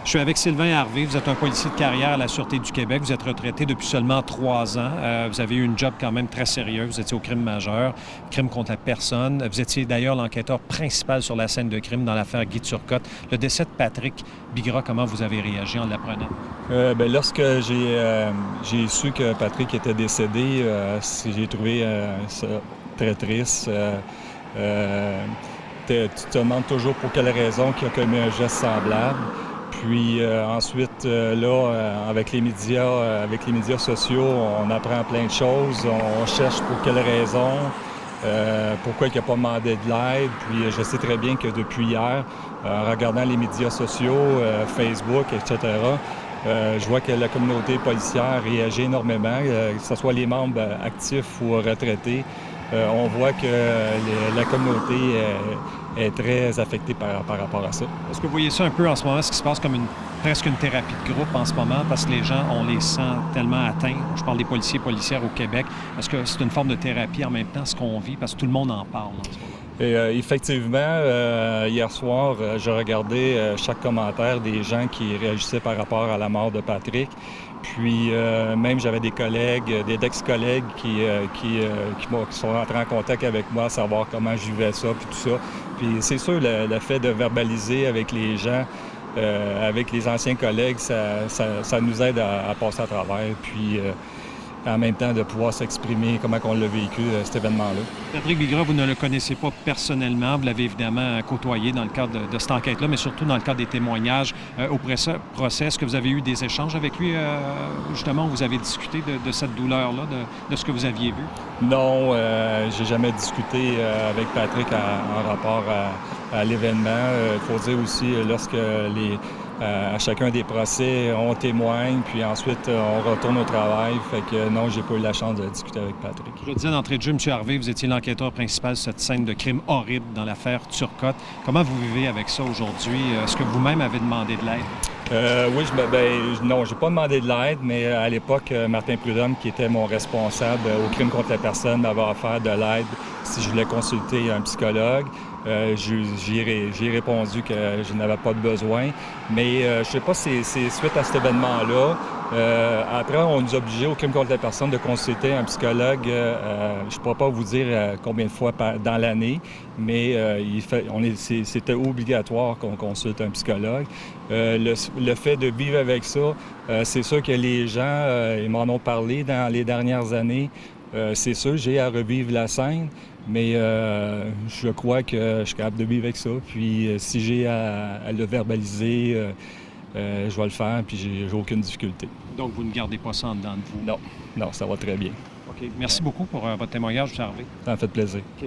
Je suis avec Sylvain Harvey. Vous êtes un policier de carrière à la Sûreté du Québec. Vous êtes retraité depuis seulement 3 ans. Vous avez eu une job quand même très sérieux. Vous étiez au crime majeur, crime contre la personne. Vous étiez d'ailleurs l'enquêteur principal sur la scène de crime dans l'affaire Guy Turcotte. Le décès de Patrick Bigras, comment vous avez réagi en l'apprenant? Lorsque j'ai su que Patrick était décédé, j'ai trouvé ça très triste. Tu te demandes toujours pour quelle raison qu'il a commis un geste semblable. Puis ensuite, avec les médias sociaux, on apprend plein de choses. On cherche pour quelle raison, pourquoi il n'a pas demandé de l'aide. Puis je sais très bien que depuis hier, en regardant les médias sociaux, Facebook, etc., je vois que la communauté policière réagit énormément, que ce soit les membres actifs ou retraités. On voit que la communauté est très affectée par rapport à ça. Est-ce que vous voyez ça un peu en ce moment, ce qui se passe comme presque une thérapie de groupe en ce moment, parce que les gens, on les sent tellement atteints? Je parle des policiers et policières au Québec. Est-ce que c'est une forme de thérapie en même temps, ce qu'on vit, parce que tout le monde en parle en ce moment? Effectivement, hier soir, je regardais chaque commentaire des gens qui réagissaient par rapport à la mort de Patrick. Puis même j'avais des collègues, des ex-collègues qui sont rentrés en contact avec moi à savoir comment je vivais ça, puis tout ça. Puis c'est sûr, le fait de verbaliser avec les gens, avec les anciens collègues, ça nous aide à passer à travers. Puis en même temps, de pouvoir s'exprimer comment on l'a vécu, cet événement-là. Patrick Bigras, vous ne le connaissez pas personnellement. Vous l'avez évidemment côtoyé dans le cadre de cette enquête-là, mais surtout dans le cadre des témoignages au procès. Est-ce que vous avez eu des échanges avec lui, justement, où vous avez discuté de cette douleur-là, de ce que vous aviez vu? Non, j'ai jamais discuté avec Patrick en rapport à l'événement. Il faut dire aussi, lorsque à chacun des procès, on témoigne, puis ensuite, on retourne au travail. Fait que non, j'ai pas eu la chance de discuter avec Patrick. Je le disais d'entrée de jeu, M. Harvey, vous étiez l'enquêteur principal de cette scène de crime horrible dans l'affaire Turcotte. Comment vous vivez avec ça aujourd'hui? Est-ce que vous-même avez demandé de l'aide? Oui, non, j'ai pas demandé de l'aide, mais à l'époque, Martin Prudhomme, qui était mon responsable au crime contre la personne, m'avait offert de l'aide si je voulais consulter un psychologue. J'ai répondu que je n'avais pas de besoin, mais je ne sais pas si c'est suite à cet événement-là. Après, on nous obligeait au crime contre la personne de consulter un psychologue. Je ne pourrais pas vous dire combien de fois dans l'année, mais c'était obligatoire qu'on consulte un psychologue. Le fait de vivre avec ça, c'est sûr que les gens ils m'en ont parlé dans les dernières années. C'est sûr, j'ai à revivre la scène, mais je crois que je suis capable de vivre avec ça. Puis si j'ai à le verbaliser, je vais le faire, puis j'ai aucune difficulté. Donc, vous ne gardez pas ça en dedans de vous? Non, ça va très bien. OK. Merci beaucoup pour votre témoignage, M. Harvey. Ça m'a fait plaisir. Okay.